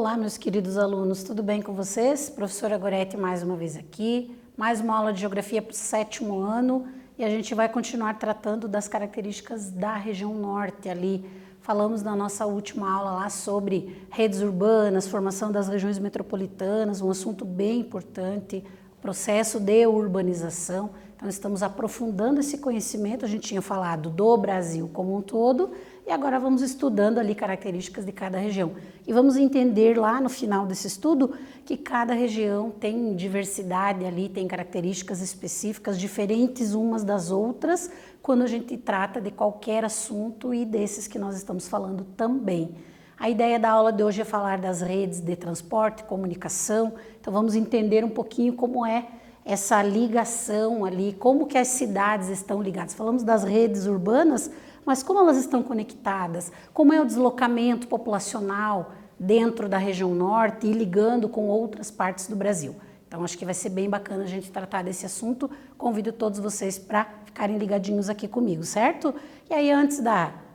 Olá, meus queridos alunos, tudo bem com vocês? Professora Goretti mais uma vez aqui, mais uma aula de Geografia para o 7º ano e a gente vai continuar tratando das características da região norte ali. Falamos na nossa última aula lá sobre redes urbanas, formação das regiões metropolitanas, um assunto bem importante, processo de urbanização. Então estamos aprofundando esse conhecimento, a gente tinha falado do Brasil como um todo e agora vamos estudando ali características de cada região. E vamos entender lá no final desse estudo que cada região tem diversidade ali, tem características específicas diferentes umas das outras quando a gente trata de qualquer assunto e desses que nós estamos falando também. A ideia da aula de hoje é falar das redes de transporte, comunicação, então vamos entender um pouquinho como é essa ligação ali, como que as cidades estão ligadas. Falamos das redes urbanas, mas como elas estão conectadas, como é o deslocamento populacional dentro da região norte e ligando com outras partes do Brasil. Então acho que vai ser bem bacana a gente tratar desse assunto, convido todos vocês para ficarem ligadinhos aqui comigo, certo? E aí antes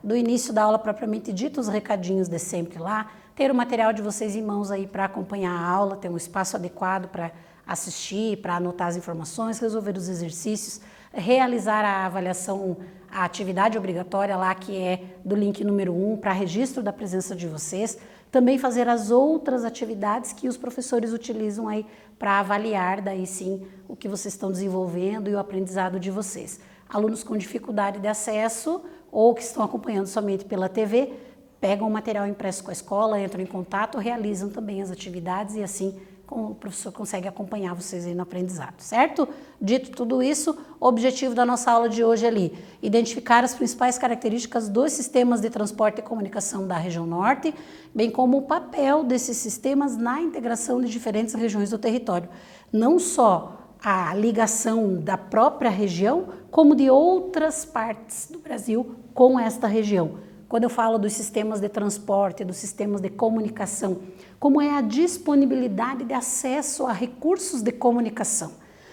do início da aula propriamente dita, os recadinhos de sempre lá, ter o material de vocês em mãos aí para acompanhar a aula, ter um espaço adequado para assistir, para anotar as informações, resolver os exercícios, realizar a avaliação, a atividade obrigatória lá que é do link número 1 para registro da presença de vocês, também fazer as outras atividades que os professores utilizam aí para avaliar daí sim o que vocês estão desenvolvendo e o aprendizado de vocês. Alunos com dificuldade de acesso ou que estão acompanhando somente pela TV, pegam o material impresso com a escola, entram em contato, realizam também as atividades e assim o professor consegue acompanhar vocês aí no aprendizado, certo? Dito tudo isso, o objetivo da nossa aula de hoje é ali, identificar as principais características dos sistemas de transporte e comunicação da região norte, bem como o papel desses sistemas na integração de diferentes regiões do território. Não só a ligação da própria região, como de outras partes do Brasil com esta região. Quando eu falo dos sistemas de transporte, dos sistemas de comunicação, como é a disponibilidade de acesso a recursos de comunicação.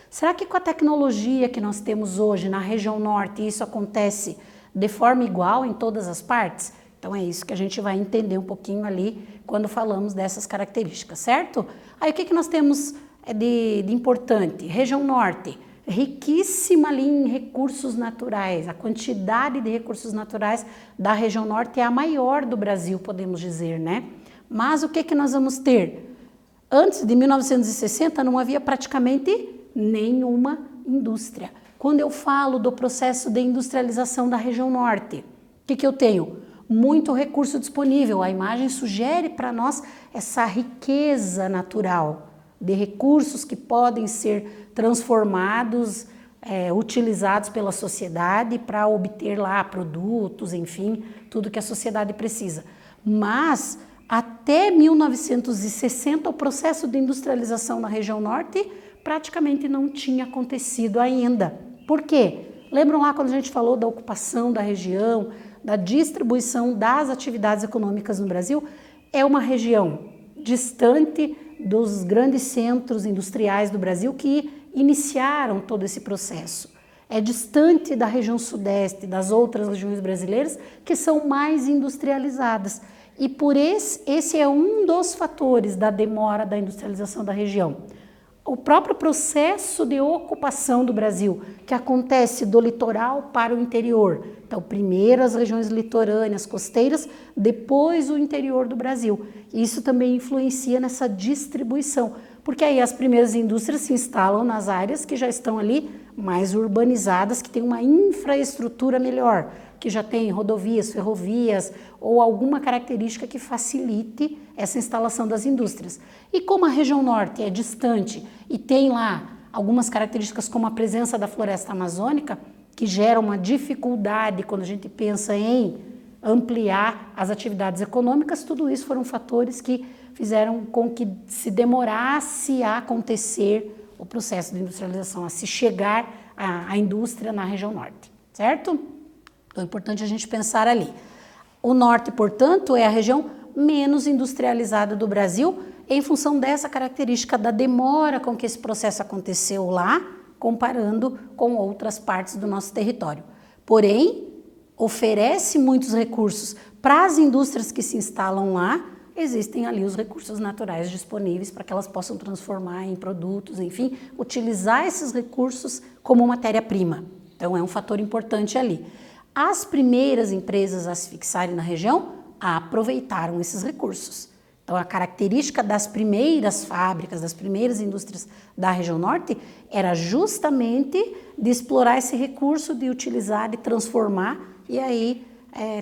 Será que com a tecnologia que nós temos hoje na região norte, isso acontece de forma igual em todas as partes? Então é isso que a gente vai entender um pouquinho ali quando falamos dessas características, certo? Aí o que nós temos de importante? Região norte, riquíssima ali em recursos naturais, a quantidade de recursos naturais da região norte é a maior do Brasil, podemos dizer, né? Mas o que nós vamos ter? Antes de 1960 não havia praticamente nenhuma indústria. Quando eu falo do processo de industrialização da região norte, o que eu tenho? Muito recurso disponível, a imagem sugere para nós essa riqueza natural de recursos que podem ser transformados, utilizados pela sociedade para obter lá produtos, enfim, tudo que a sociedade precisa. Mas até 1960 o processo de industrialização na região norte praticamente não tinha acontecido ainda. Por quê? Lembram lá quando a gente falou da ocupação da região, da distribuição das atividades econômicas no Brasil? É uma região distante dos grandes centros industriais do Brasil que iniciaram todo esse processo. É distante da região sudeste, das outras regiões brasileiras que são mais industrializadas. E por esse é um dos fatores da demora da industrialização da região. O próprio processo de ocupação do Brasil, que acontece do litoral para o interior. Então, primeiro as regiões litorâneas, costeiras, depois o interior do Brasil. Isso também influencia nessa distribuição, porque aí as primeiras indústrias se instalam nas áreas que já estão ali mais urbanizadas, que têm uma infraestrutura melhor, que já tem rodovias, ferrovias ou alguma característica que facilite essa instalação das indústrias. E como a região norte é distante e tem lá algumas características como a presença da floresta amazônica, que gera uma dificuldade quando a gente pensa em ampliar as atividades econômicas, tudo isso foram fatores que fizeram com que se demorasse a acontecer o processo de industrialização, a se chegar à indústria na região norte, certo? Então é importante a gente pensar ali. O norte, portanto, é a região menos industrializada do Brasil em função dessa característica da demora com que esse processo aconteceu lá, comparando com outras partes do nosso território. Porém, oferece muitos recursos para as indústrias que se instalam lá existem ali os recursos naturais disponíveis para que elas possam transformar em produtos, enfim, utilizar esses recursos como matéria-prima. Então é um fator importante ali. As primeiras empresas a se fixarem na região aproveitaram esses recursos. Então a característica das primeiras fábricas, das primeiras indústrias da região norte era justamente de explorar esse recurso, de utilizar, de transformar e aí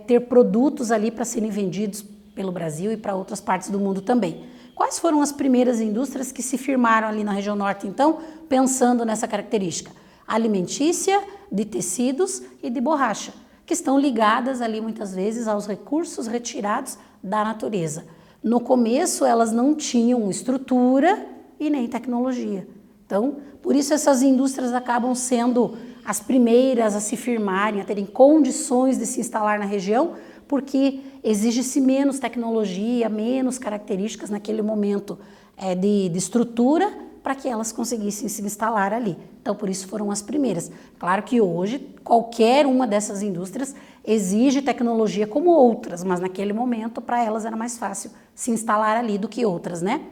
ter produtos ali para serem vendidos pelo Brasil e para outras partes do mundo também. Quais foram as primeiras indústrias que se firmaram ali na região norte, então, pensando nessa característica? Alimentícia, de tecidos e de borracha, que estão ligadas ali muitas vezes aos recursos retirados da natureza. No começo elas não tinham estrutura e nem tecnologia. Então, por isso essas indústrias acabam sendo as primeiras a se firmarem, a terem condições de se instalar na região, porque exige-se menos tecnologia, menos características naquele momento de estrutura para que elas conseguissem se instalar ali. Então, por isso foram as primeiras. Claro que hoje, qualquer uma dessas indústrias exige tecnologia como outras, mas naquele momento, para elas era mais fácil se instalar ali do que outras, né?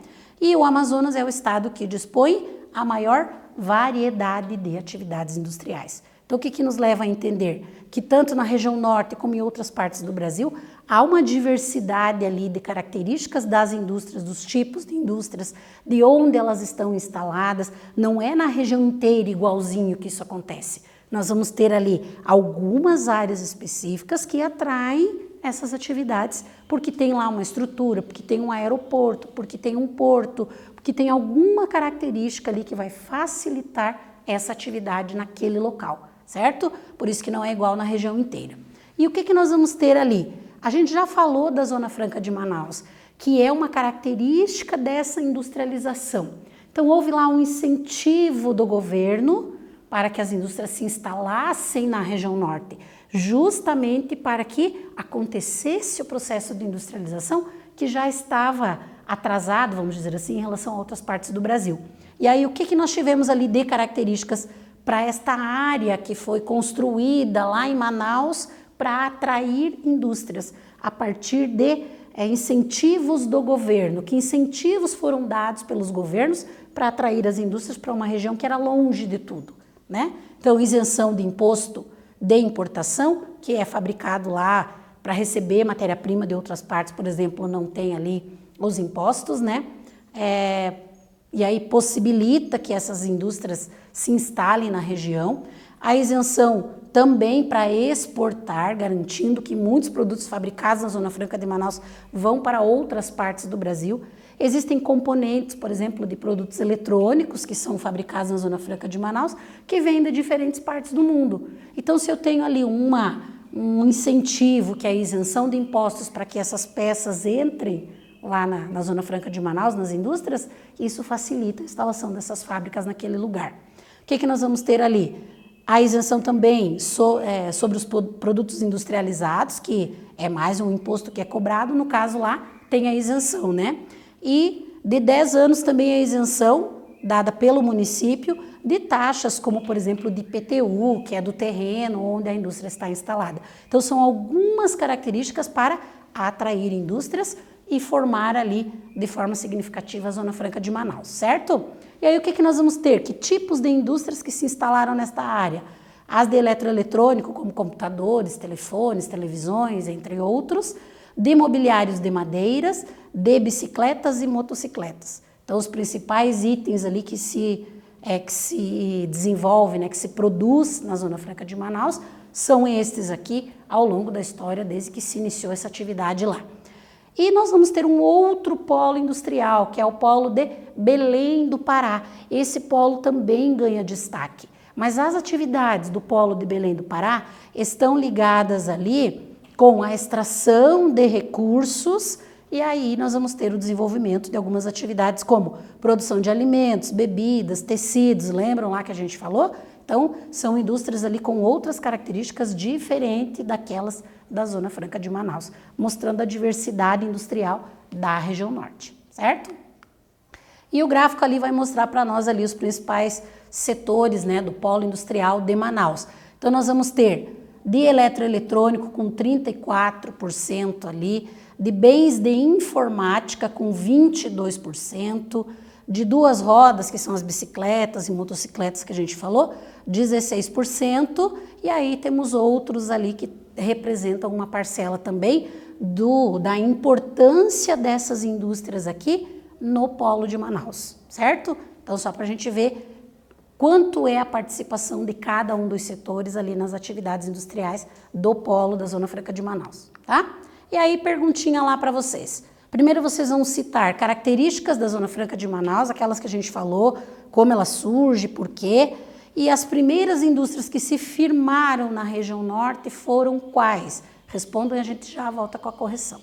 E o Amazonas é o estado que dispõe a maior variedade de atividades industriais. Então, o que nos leva a entender? Que tanto na região norte como em outras partes do Brasil, há uma diversidade ali de características das indústrias, dos tipos de indústrias, de onde elas estão instaladas. Não é na região inteira igualzinho que isso acontece. Nós vamos ter ali algumas áreas específicas que atraem essas atividades, porque tem lá uma estrutura, porque tem um aeroporto, porque tem um porto, porque tem alguma característica ali que vai facilitar essa atividade naquele local, certo? Por isso que não é igual na região inteira. E o que nós vamos ter ali? A gente já falou da Zona Franca de Manaus, que é uma característica dessa industrialização. Então, houve lá um incentivo do governo para que as indústrias se instalassem na região norte, justamente para que acontecesse o processo de industrialização que já estava atrasado, vamos dizer assim, em relação a outras partes do Brasil. E aí, o que nós tivemos ali de características para esta área que foi construída lá em Manaus para atrair indústrias a partir de incentivos do governo? Que incentivos foram dados pelos governos para atrair as indústrias para uma região que era longe de tudo, né? Então, isenção de imposto de importação, que é fabricado lá para receber matéria-prima de outras partes, por exemplo, não tem ali os impostos, né? E aí possibilita que essas indústrias se instalem na região. A isenção também para exportar, garantindo que muitos produtos fabricados na Zona Franca de Manaus vão para outras partes do Brasil. Existem componentes, por exemplo, de produtos eletrônicos que são fabricados na Zona Franca de Manaus, que vêm de diferentes partes do mundo. Então, se eu tenho ali um incentivo, que é a isenção de impostos para que essas peças entrem lá na Zona Franca de Manaus, nas indústrias, isso facilita a instalação dessas fábricas naquele lugar. O que nós vamos ter ali? A isenção também sobre os produtos industrializados, que é mais um imposto que é cobrado, no caso lá tem a isenção, né? E de 10 anos também a isenção dada pelo município de taxas, como por exemplo de IPTU, que é do terreno onde a indústria está instalada. Então são algumas características para atrair indústrias e formar ali de forma significativa a Zona Franca de Manaus, certo? E aí o que nós vamos ter? Que tipos de indústrias que se instalaram nesta área? As de eletroeletrônico, como computadores, telefones, televisões, entre outros, de mobiliários de madeiras, de bicicletas e motocicletas. Então os principais itens ali que se desenvolve, né, que se produz na Zona Franca de Manaus, são estes aqui ao longo da história, desde que se iniciou essa atividade lá. E nós vamos ter um outro polo industrial, que é o polo de Belém do Pará. Esse polo também ganha destaque. Mas as atividades do polo de Belém do Pará estão ligadas ali com a extração de recursos, e aí nós vamos ter o desenvolvimento de algumas atividades como produção de alimentos, bebidas, tecidos, lembram lá que a gente falou? Então, são indústrias ali com outras características diferentes daquelas da Zona Franca de Manaus, mostrando a diversidade industrial da região norte, certo? E o gráfico ali vai mostrar para nós ali os principais setores, né, do polo industrial de Manaus. Então, nós vamos ter de eletroeletrônico com 34% ali, de bens de informática com 22%, de duas rodas, que são as bicicletas e motocicletas que a gente falou, 16%, e aí temos outros ali que representam uma parcela também da importância dessas indústrias aqui no polo de Manaus, certo? Então, só para a gente ver quanto é a participação de cada um dos setores ali nas atividades industriais do polo da Zona Franca de Manaus, tá? E aí, perguntinha lá para vocês. Primeiro, vocês vão citar características da Zona Franca de Manaus, aquelas que a gente falou, como ela surge, por quê, e as primeiras indústrias que se firmaram na região norte foram quais? Respondam e a gente já volta com a correção.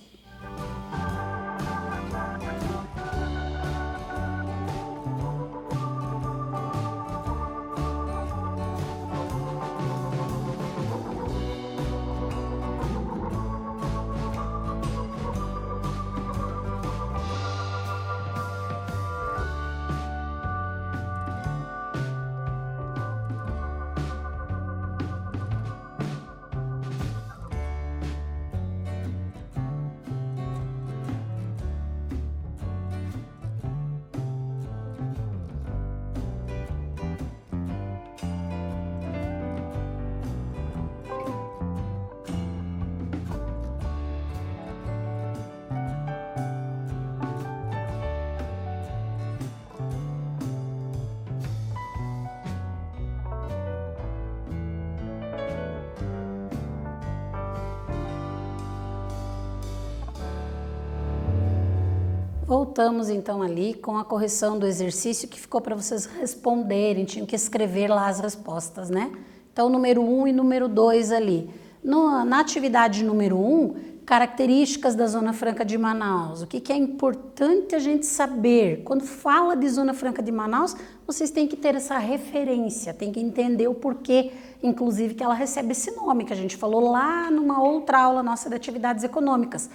Voltamos então ali com a correção do exercício que ficou para vocês responderem, tinham que escrever lá as respostas, né? Então, número 1 e número 2 ali. Na atividade número 1, características da Zona Franca de Manaus. O que é importante a gente saber? Quando fala de Zona Franca de Manaus, vocês têm que ter essa referência, têm que entender o porquê, inclusive, que ela recebe esse nome, que a gente falou lá numa outra aula nossa de atividades econômicas.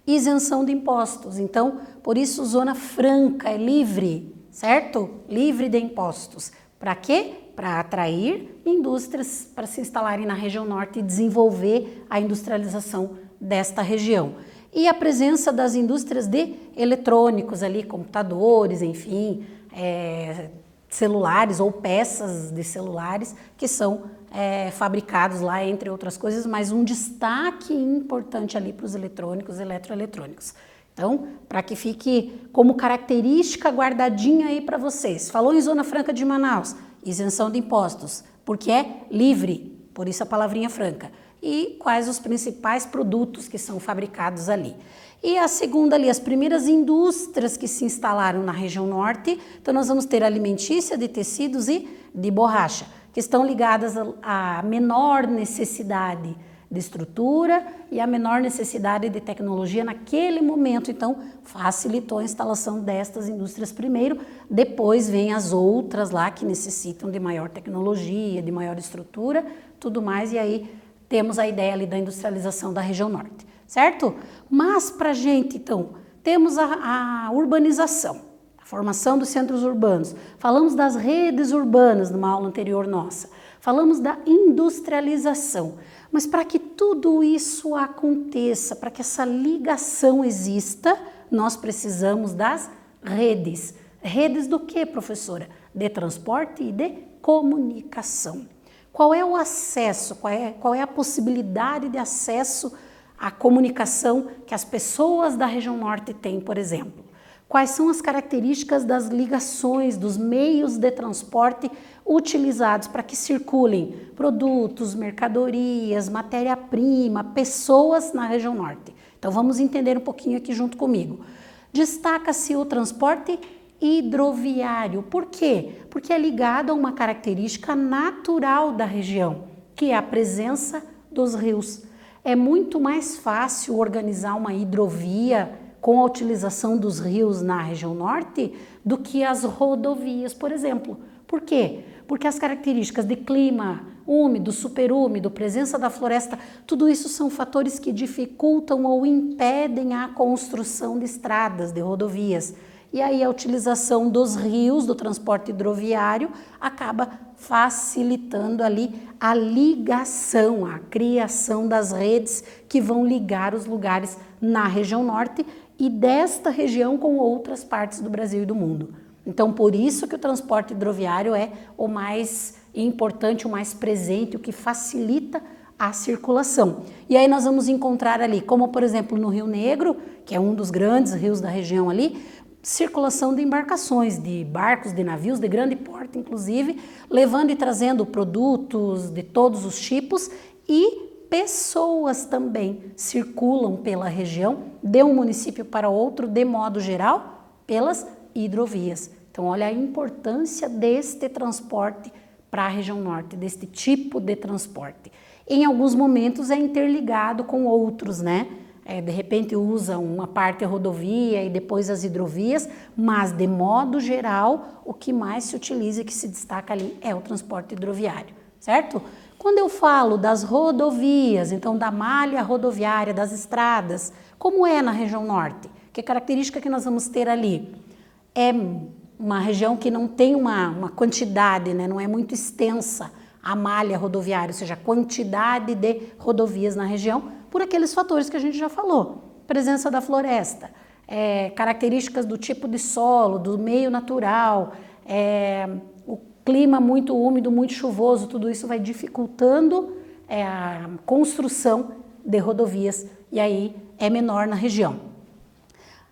Isenção de impostos. Então, por isso, Zona Franca é livre, certo? Livre de impostos. Para quê? Para atrair indústrias para se instalarem na região norte e desenvolver a industrialização desta região. E a presença das indústrias de eletrônicos ali, computadores, enfim, celulares ou peças de celulares que são fabricados lá, entre outras coisas, mas um destaque importante ali para os eletrônicos, eletroeletrônicos. Então, para que fique como característica guardadinha aí para vocês. Falou em Zona Franca de Manaus, isenção de impostos, porque é livre, por isso a palavrinha franca. E quais os principais produtos que são fabricados ali. E a segunda ali, as primeiras indústrias que se instalaram na região norte, então nós vamos ter alimentícia, de tecidos e de borracha, que estão ligadas à menor necessidade de estrutura e à menor necessidade de tecnologia naquele momento. Então, facilitou a instalação destas indústrias primeiro, depois vem as outras lá que necessitam de maior tecnologia, de maior estrutura, tudo mais, e aí temos a ideia ali da industrialização da região norte, certo? Mas pra gente, então, temos a urbanização. A formação dos centros urbanos, falamos das redes urbanas numa aula anterior nossa, falamos da industrialização, mas para que tudo isso aconteça, para que essa ligação exista, nós precisamos das redes. Redes do que, professora? De transporte e de comunicação. Qual é o acesso, qual é a possibilidade de acesso à comunicação que as pessoas da região norte têm, por exemplo? Quais são as características das ligações, dos meios de transporte utilizados para que circulem produtos, mercadorias, matéria-prima, pessoas na região norte? Então vamos entender um pouquinho aqui junto comigo. Destaca-se o transporte hidroviário. Por quê? Porque é ligado a uma característica natural da região, que é a presença dos rios. É muito mais fácil organizar uma hidrovia com a utilização dos rios na região norte do que as rodovias, por exemplo. Por quê? Porque as características de clima úmido, superúmido, presença da floresta, tudo isso são fatores que dificultam ou impedem a construção de estradas, de rodovias. e aí a utilização dos rios, do transporte hidroviário, acaba facilitando ali a ligação, a criação das redes que vão ligar os lugares na região norte e desta região com outras partes do Brasil e do mundo. Então, por isso que o transporte hidroviário é o mais importante, o mais presente, o que facilita a circulação. E aí nós vamos encontrar ali, como por exemplo no Rio Negro, que é um dos grandes rios da região ali, circulação de embarcações, de barcos, de navios de grande porte, inclusive, levando e trazendo produtos de todos os tipos e pessoas também circulam pela região, de um município para outro, de modo geral, pelas hidrovias. Então, olha a importância deste transporte para a região norte, deste tipo de transporte. Em alguns momentos é interligado com outros, né? De repente usa uma parte a rodovia e depois as hidrovias, mas de modo geral o que mais se utiliza e que se destaca ali é o transporte hidroviário, certo? Quando eu falo das rodovias, então da malha rodoviária, das estradas, como é na região norte? Que característica que nós vamos ter ali? É uma região que não tem uma quantidade, né? Não é muito extensa a malha rodoviária, ou seja, a quantidade de rodovias na região, por aqueles fatores que a gente já falou. Presença da floresta, características do tipo de solo, do meio natural, o clima muito úmido, muito chuvoso, tudo isso vai dificultando a construção de rodovias e aí é menor na região.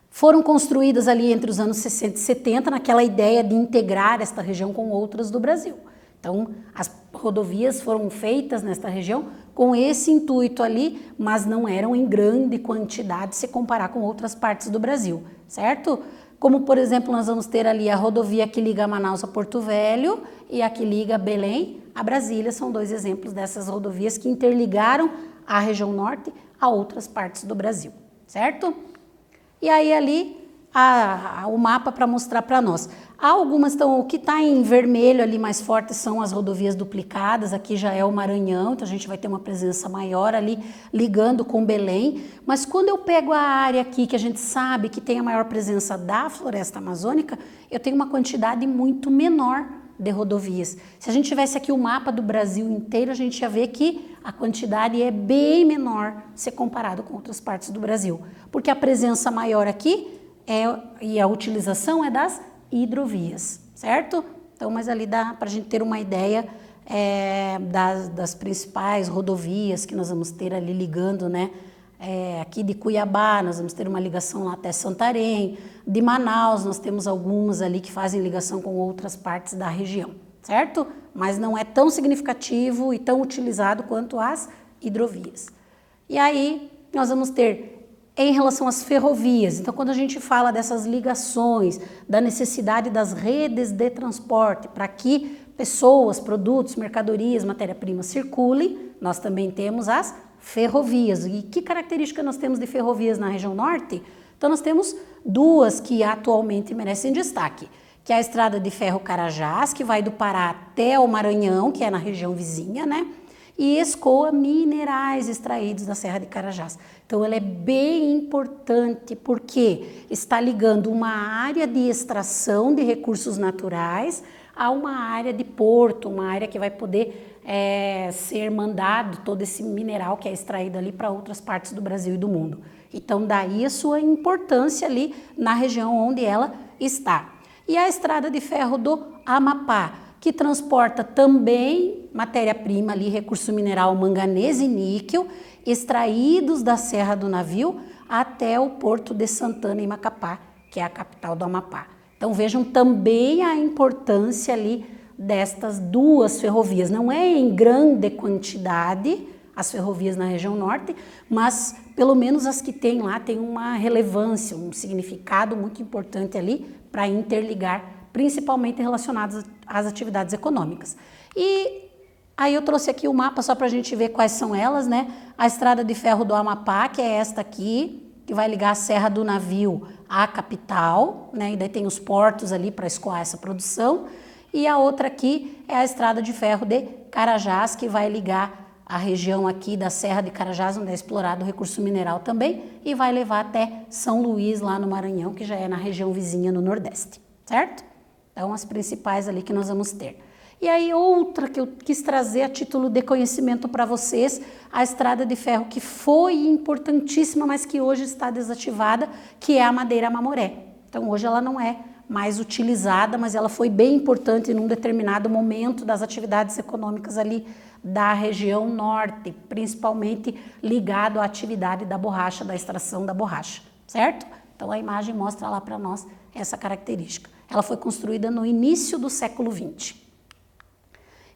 Foram construídas ali entre os anos 60 e 70 naquela ideia de integrar esta região com outras do Brasil. Então, as rodovias foram feitas nesta região com esse intuito ali, mas não eram em grande quantidade se comparar com outras partes do Brasil, certo? Como, por exemplo, nós vamos ter ali a rodovia que liga Manaus a Porto Velho e a que liga Belém a Brasília, são dois exemplos dessas rodovias que interligaram a região norte a outras partes do Brasil, certo? E aí ali o mapa para mostrar para nós. Algumas estão, o que está em vermelho ali mais forte são as rodovias duplicadas, aqui já é o Maranhão, então a gente vai ter uma presença maior ali ligando com Belém, mas quando eu pego a área aqui que a gente sabe que tem a maior presença da floresta amazônica, eu tenho uma quantidade muito menor de rodovias. Se a gente tivesse aqui o mapa do Brasil inteiro, a gente ia ver que a quantidade é bem menor se comparado com outras partes do Brasil, porque a presença maior aqui e a utilização é das hidrovias, certo? Então, mas ali dá para a gente ter uma ideia das principais rodovias que nós vamos ter ali ligando, né? Aqui de Cuiabá, nós vamos ter uma ligação lá até Santarém, de Manaus, nós temos algumas ali que fazem ligação com outras partes da região, certo? Mas não é tão significativo e tão utilizado quanto as hidrovias. E aí, nós vamos ter em relação às ferrovias, então quando a gente fala dessas ligações, da necessidade das redes de transporte para que pessoas, produtos, mercadorias, matéria-prima circulem, nós também temos as ferrovias. E que característica nós temos de ferrovias na região norte? Então nós temos duas que atualmente merecem destaque, que é a estrada de ferro Carajás, que vai do Pará até o Maranhão, que é na região vizinha, né? E escoa minerais extraídos da Serra de Carajás. Então, ela é bem importante porque está ligando uma área de extração de recursos naturais a uma área de porto, uma área que vai poder ser mandado todo esse mineral que é extraído ali para outras partes do Brasil e do mundo. Então, daí a sua importância ali na região onde ela está. E a estrada de ferro do Amapá, que transporta também matéria-prima ali, recurso mineral manganês e níquel, extraídos da Serra do Navio até o porto de Santana, em Macapá, que é a capital do Amapá. Então vejam também a importância ali destas duas ferrovias. Não é em grande quantidade as ferrovias na região norte, mas pelo menos as que tem lá têm uma relevância, um significado muito importante ali para interligar, principalmente relacionados às atividades econômicas. E aí eu trouxe aqui o mapa só para a gente ver quais são elas, né? A estrada de ferro do Amapá, que é esta aqui, que vai ligar a Serra do Navio à capital, né? E daí tem os portos ali para escoar essa produção. E a outra aqui é a estrada de ferro de Carajás, que vai ligar a região aqui da Serra de Carajás, onde é explorado o recurso mineral também, e vai levar até São Luís, lá no Maranhão, que já é na região vizinha no Nordeste, certo? Então, as principais ali que nós vamos ter. E aí, outra que eu quis trazer a título de conhecimento para vocês, a estrada de ferro que foi importantíssima, mas que hoje está desativada, que é a Madeira Mamoré. Então, hoje ela não é mais utilizada, mas ela foi bem importante num determinado momento das atividades econômicas ali da região norte, principalmente ligado à atividade da borracha, da extração da borracha, certo? Então, a imagem mostra lá para nós essa característica. Ela foi construída no início do século XX.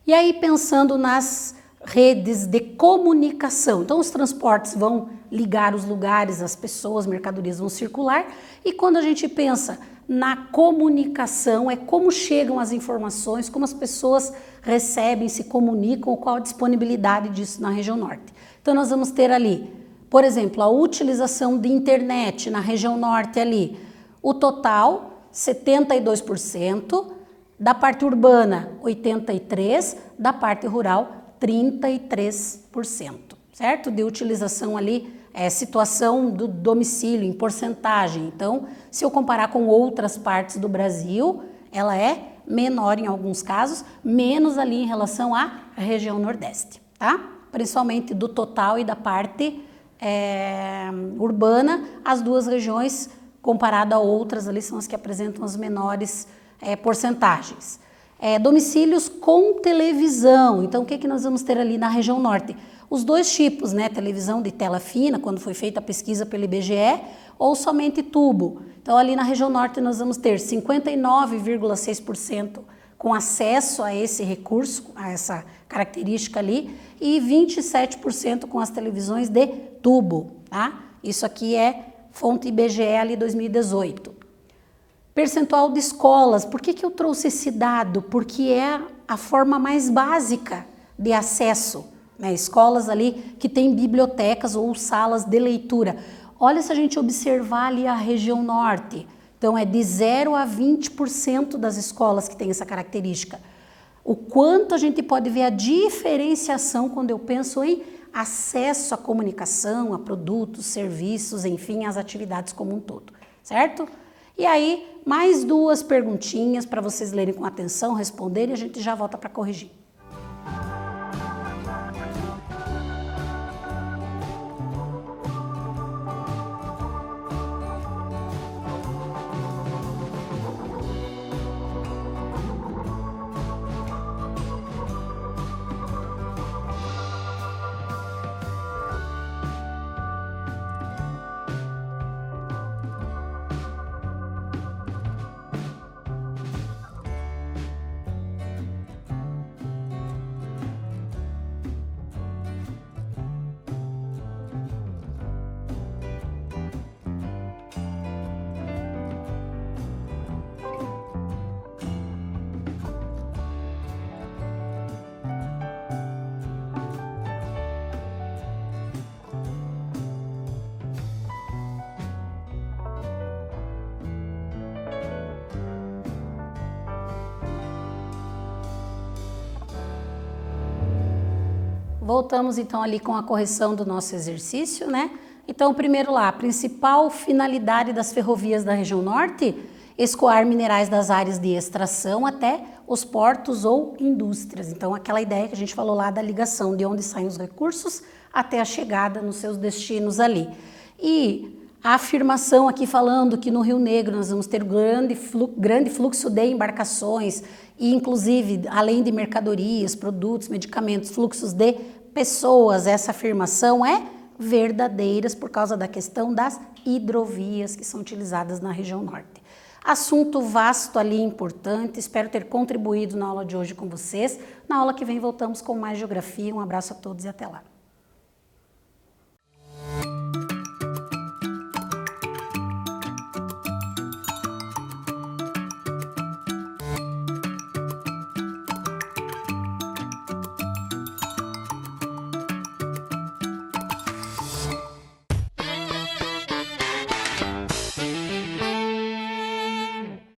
E aí, pensando nas redes de comunicação, então os transportes vão ligar os lugares, as pessoas, mercadorias vão circular, e quando a gente pensa na comunicação, é como chegam as informações, como as pessoas recebem, se comunicam, qual a disponibilidade disso na região norte. Então nós vamos ter ali, por exemplo, a utilização de internet na região norte ali, o total 72%, da parte urbana 83%, da parte rural 33%, certo? De utilização ali, situação do domicílio em porcentagem. Então, se eu comparar com outras partes do Brasil, ela é menor em alguns casos, menos ali em relação à região Nordeste, tá? Principalmente do total e da parte urbana, as duas regiões, comparado a outras ali, são as que apresentam as menores porcentagens. Domicílios com televisão, então o que nós vamos ter ali na região norte? Os dois tipos, né? Televisão de tela fina, quando foi feita a pesquisa pelo IBGE, ou somente tubo. Então ali na região norte nós vamos ter 59,6% com acesso a esse recurso, a essa característica ali, e 27% com as televisões de tubo, tá? Isso aqui é fonte IBGE ali 2018. Percentual de escolas, por que eu trouxe esse dado? Porque é a forma mais básica de acesso, né? Escolas ali que têm bibliotecas ou salas de leitura. Olha, se a gente observar ali a região norte, então é de 0 a 20% das escolas que tem essa característica. O quanto a gente pode ver a diferenciação quando eu penso em acesso à comunicação, a produtos, serviços, enfim, às atividades como um todo, certo? E aí, mais duas perguntinhas para vocês lerem com atenção, responderem e a gente já volta para corrigir. Voltamos então ali com a correção do nosso exercício, né? Então, primeiro lá, a principal finalidade das ferrovias da região norte, escoar minerais das áreas de extração até os portos ou indústrias. Então, aquela ideia que a gente falou lá da ligação, de onde saem os recursos até a chegada nos seus destinos ali. E a afirmação aqui falando que no Rio Negro nós vamos ter grande fluxo de embarcações e inclusive, além de mercadorias, produtos, medicamentos, fluxos de pessoas, essa afirmação é verdadeira por causa da questão das hidrovias que são utilizadas na região norte. Assunto vasto ali, importante, espero ter contribuído na aula de hoje com vocês. Na aula que vem voltamos com mais geografia. Um abraço a todos e até lá.